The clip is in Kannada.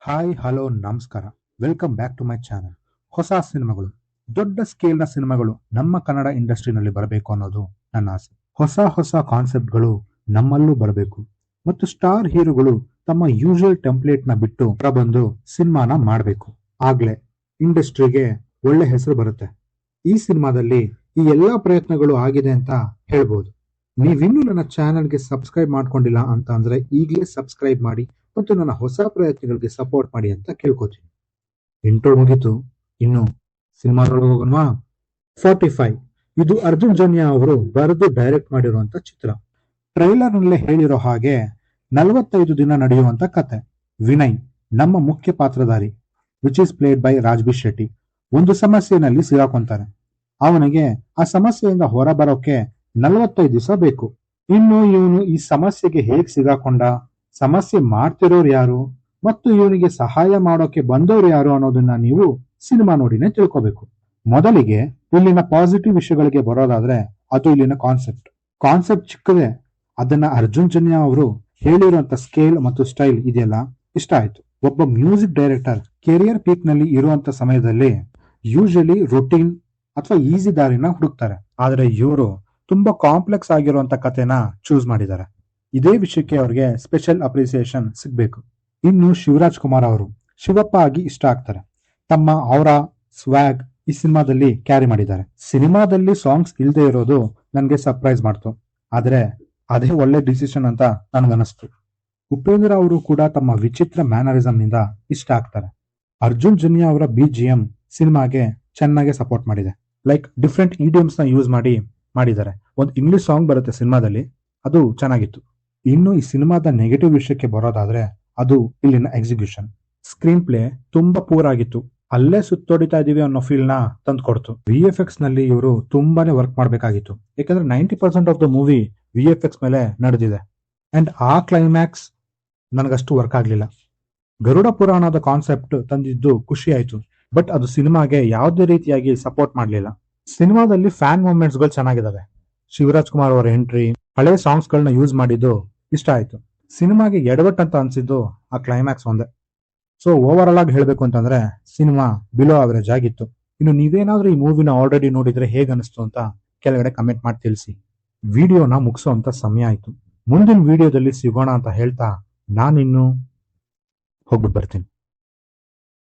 ಹಾಯ್ ಹಲೋ ನಮಸ್ಕಾರ. Welcome back to my channel. ಹೊಸ ಸಿನಿಮಾಗಳು, ದೊಡ್ಡ ಸ್ಕೇಲ್ನ ಸಿನಿಮಾಗಳು ನಮ್ಮ ಕನ್ನಡ ಇಂಡಸ್ಟ್ರಿನಲ್ಲಿ ಬರಬೇಕು ಅನ್ನೋದು ನನ್ನ ಆಸೆ. ಹೊಸ ಹೊಸ ಕಾನ್ಸೆಪ್ಟ್ಗಳು ನಮ್ಮಲ್ಲೂ ಬರಬೇಕು ಮತ್ತು ಸ್ಟಾರ್ ಹೀರೋಗಳು ತಮ್ಮ ಯೂಶುವಲ್ ಟೆಂಪ್ಲೇಟ್ನ ಬಿಟ್ಟು ಹೊರಬಂದು ಸಿನಿಮಾನ ಮಾಡಬೇಕು. ಆಗ್ಲೇ ಇಂಡಸ್ಟ್ರಿಗೆ ಒಳ್ಳೆ ಹೆಸರು ಬರುತ್ತೆ. ಈ ಸಿನಿಮಾದಲ್ಲಿ ಈ ಎಲ್ಲಾ ಪ್ರಯತ್ನಗಳು ಆಗಿದೆ ಅಂತ ಹೇಳ್ಬೋದು. ನೀವಿನ್ನೂ ನನ್ನ ಚಾನಲ್ಗೆ ಸಬ್ಸ್ಕ್ರೈಬ್ ಮಾಡ್ಕೊಂಡಿಲ್ಲ ಅಂತ ಅಂದ್ರೆ ಈಗಲೇ ಸಬ್ಸ್ಕ್ರೈಬ್ ಮಾಡಿ ಮತ್ತು ನನ್ನ ಹೊಸ ಪ್ರಯತ್ನಗಳಿಗೆ ಸಪೋರ್ಟ್ ಮಾಡಿ ಅಂತ ಕೇಳ್ಕೊತೀನಿ. ಇಂಟ್ರೋ ಮುಗಿತು, ಇನ್ನು ಸಿನಿಮಾದೊಳಗೆ ಹೋಗೋಣವಾ? 45 ಇದು ಅರ್ಜುನ್ ಜನ್ಯ ಅವರು ಬರೆದು ಡೈರೆಕ್ಟ್ ಮಾಡಿರುವಂತ ಚಿತ್ರ. ಟ್ರೈಲರ್ ನಲ್ಲೇ ಹೇಳಿರೋ ಹಾಗೆ 45 ದಿನ ನಡೆಯುವಂತ ಕತೆ. ವಿನಯ್ ನಮ್ಮ ಮುಖ್ಯ ಪಾತ್ರಧಾರಿ, which is played by Raj B Shetty, ಒಂದು ಸಮಸ್ಯೆನಲ್ಲಿ ಸಿಗಾಕೊಂತಾನೆ. ಅವನಿಗೆ ಆ ಸಮಸ್ಯೆಯಿಂದ ಹೊರಬರೋಕೆ 45 ದಿವಸ ಬೇಕು. ಇನ್ನು ಇವನು ಈ ಸಮಸ್ಯೆಗೆ ಹೇಗ್ ಸಿಗಾಕೊಂಡ, ಸಮಸ್ಯೆ ಮಾಡ್ತಿರೋರು ಯಾರು ಮತ್ತು ಇವನಿಗೆ ಸಹಾಯ ಮಾಡೋಕೆ ಬಂದವರು ಯಾರು ಅನ್ನೋದನ್ನ ನೀವು ಸಿನಿಮಾ ನೋಡಿನೇ ತಿಳ್ಕೋಬೇಕು. ಮೊದಲಿಗೆ ಇಲ್ಲಿನ ಪಾಸಿಟಿವ್ ವಿಷಯಗಳಿಗೆ ಬರೋದಾದ್ರೆ ಅದು ಇಲ್ಲಿನ ಕಾನ್ಸೆಪ್ಟ್ ಚಿಕ್ಕದೆ. ಅದನ್ನ ಅರ್ಜುನ್ ಜನ್ಯ ಅವರು ಹೇಳಿರುವಂತ ಸ್ಕೇಲ್ ಮತ್ತು ಸ್ಟೈಲ್ ಇದೆಯಲ್ಲ, ಇಷ್ಟ ಆಯ್ತು. ಒಬ್ಬ ಮ್ಯೂಸಿಕ್ ಡೈರೆಕ್ಟರ್ ಕೆರಿಯರ್ ಪೀಕ್ ನಲ್ಲಿ ಇರುವಂತ ಸಮಯದಲ್ಲಿ ಯೂಶಲಿ ರೊಟೀನ್ ಅಥವಾ ಈಸಿ ದಾರಿನ ಹುಡುಕ್ತಾರೆ. ಆದ್ರೆ ಇವರು ತುಂಬಾ ಕಾಂಪ್ಲೆಕ್ಸ್ ಆಗಿರುವಂತ ಕಥೆನ ಚೂಸ್ ಮಾಡಿದ್ದಾರೆ. ಇದೇ ವಿಷಯಕ್ಕೆ ಅವ್ರಿಗೆ ಸ್ಪೆಷಲ್ ಅಪ್ರಿಸಿಯೇಷನ್ ಸಿಗ್ಬೇಕು. ಇನ್ನು ಶಿವರಾಜ್ ಕುಮಾರ್ ಅವರು ಶಿವಪ್ಪ ಆಗಿ ಇಷ್ಟ ಆಗ್ತಾರೆ. ತಮ್ಮ ಅವರ ಸ್ವ್ಯಾಗ್ ಈ ಸಿನಿಮಾದಲ್ಲಿ ಕ್ಯಾರಿ ಮಾಡಿದ್ದಾರೆ. ಸಿನಿಮಾದಲ್ಲಿ ಸಾಂಗ್ಸ್ ಇಲ್ಲದೆ ಇರೋದು ನನ್ಗೆ ಸರ್ಪ್ರೈಸ್ ಮಾಡ್ತು, ಆದ್ರೆ ಅದೇ ಒಳ್ಳೆ ಡಿಸಿಷನ್ ಅಂತ ನನ್ಗನಿಸ್ತು. ಉಪೇಂದ್ರ ಅವರು ಕೂಡ ತಮ್ಮ ವಿಚಿತ್ರ ಮ್ಯಾನರಿಸಮ್ ನಿಂದ ಇಷ್ಟ ಆಗ್ತಾರೆ. ಅರ್ಜುನ್ ಜನ್ಯ ಅವರ BGM ಸಿನಿಮಾಗೆ ಚೆನ್ನಾಗಿ ಸಪೋರ್ಟ್ ಮಾಡಿದೆ. ಲೈಕ್ ಡಿಫ್ರೆಂಟ್ ಇಡಿಯಮ್ಸ್ ನ ಯೂಸ್ ಮಾಡಿದ್ದಾರೆ. ಒಂದು ಇಂಗ್ಲಿಷ್ ಸಾಂಗ್ ಬರುತ್ತೆ ಸಿನಿಮಾದಲ್ಲಿ, ಅದು ಚೆನ್ನಾಗಿತ್ತು. ಇನ್ನು ಈ ಸಿನಿಮಾದ ನೆಗೆಟಿವ್ ವಿಷಯಕ್ಕೆ ಬರೋದಾದ್ರೆ ಅದು ಇಲ್ಲಿನ ಎಕ್ಸಿಕ್ಯೂಷನ್. ಸ್ಕ್ರೀನ್ ಪ್ಲೇ ತುಂಬಾ ಪೂರ್ ಆಗಿತ್ತು. ಅಲ್ಲೇ ಸುತ್ತೋಡಿತಾ ಇದೀವಿ ಅನ್ನೋ ಫೀಲ್ ನ ತಂದ್ಕೊಡ್ತು. VFX ನಲ್ಲಿ ಇವರು ತುಂಬಾನೇ ವರ್ಕ್ ಮಾಡ್ಬೇಕಾಗಿತ್ತು, ಯಾಕಂದ್ರೆ 90% ಆಫ್ ದ ಮೂವಿ VFX ಮೇಲೆ ನಡೆದಿದೆ. ಅಂಡ್ ಆ ಕ್ಲೈಮ್ಯಾಕ್ಸ್ ನನಗಷ್ಟು ವರ್ಕ್ ಆಗ್ಲಿಲ್ಲ. ಗರುಡ ಪುರಾಣದ ಕಾನ್ಸೆಪ್ಟ್ ತಂದಿದ್ದು ಖುಷಿ ಆಯ್ತು, ಬಟ್ ಅದು ಸಿನಿಮಾಗೆ ಯಾವುದೇ ರೀತಿಯಾಗಿ ಸಪೋರ್ಟ್ ಮಾಡ್ಲಿಲ್ಲ. ಸಿನಿಮಾದಲ್ಲಿ ಫ್ಯಾನ್ ಮೂಮೆಂಟ್ಸ್ ಗಳು ಚೆನ್ನಾಗಿದಾವೆ. ಶಿವರಾಜ್ ಕುಮಾರ್ ಅವರ ಎಂಟ್ರಿ, ಹಳೆ ಸಾಂಗ್ಸ್ ಗಳನ್ನ ಯೂಸ್ ಮಾಡಿದ್ದು ಇಷ್ಟ ಆಯ್ತು. ಸಿನಿಮಾಗೆ ಎಡವಟ್ ಅಂತ ಅನ್ಸಿದ್ದು ಆ ಕ್ಲೈಮ್ಯಾಕ್ಸ್ ಒಂದೇ. ಸೊ ಓವರ್ ಆಲ್ ಆಗಿ ಹೇಳ್ಬೇಕು ಅಂತಂದ್ರೆ ಸಿನಿಮಾ ಬಿಲೋ ಅವರೇಜ್ ಆಗಿತ್ತು. ಇನ್ನು ನೀವೇನಾದ್ರೂ ಈ ಮೂವಿನ ಆಲ್ರೆಡಿ ನೋಡಿದ್ರೆ ಹೇಗ್ ಅನಿಸ್ತು ಅಂತ ಕೆಳಗಡೆ ಕಮೆಂಟ್ ಮಾಡಿ ತಿಳಿಸಿ. ವಿಡಿಯೋನ ಮುಗಿಸೋ ಸಮಯ ಆಯ್ತು. ಮುಂದಿನ ವಿಡಿಯೋದಲ್ಲಿ ಸಿಗೋಣ ಅಂತ ಹೇಳ್ತಾ ನಾನಿನ್ನು ಹೋಗ್ಬಿಟ್ಟು ಬರ್ತೀನಿ.